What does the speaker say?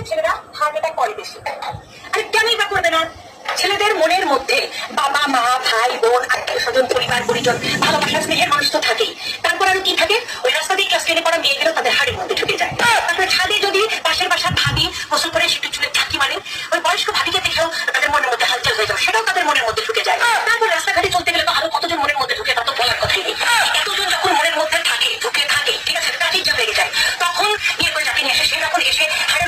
ছেলেরা heart attack করে বেশি। আরে কেনই বা করবে না? ছেলেদের মনের মধ্যে বাবা মা ভাই বোন আত্মীয় স্বজন পরিবার পরিজন ভালোবাসা স্নেহের মানুষ তো থাকেই। তারপর আরো কি থাকে? ওই রাস্তা দিয়ে ক্লাস টেনে পড়া মেয়েদেরও তাদের হাড়ের মধ্যে ঢুকে যায়। তারপরে ছাদে যদি পাশের বাসার ভাবি গোসল করে একটু চুলে ঝাঁকি মারেন, ওই বয়স্ক ভাবিকে দেখেও তাদের মনের মধ্যে হালচাল হয়ে যাও, সেটাও তাদের মনের মধ্যে ঢুকে যায়। তারপর রাস্তাঘাটে চলতে গেলে তো আরো কতজন মনের মধ্যে ঢুকে, তা তো বলার কথাই নেই। এতজন যখন মনের মধ্যে থাকে ঢুকে থাকে, ঠিক আছে, ট্রাফিক জ্যাম লেগে যায়, তখন গিয়ে করে যাকে নিয়ে এসে সে যখন এসে হাড়ের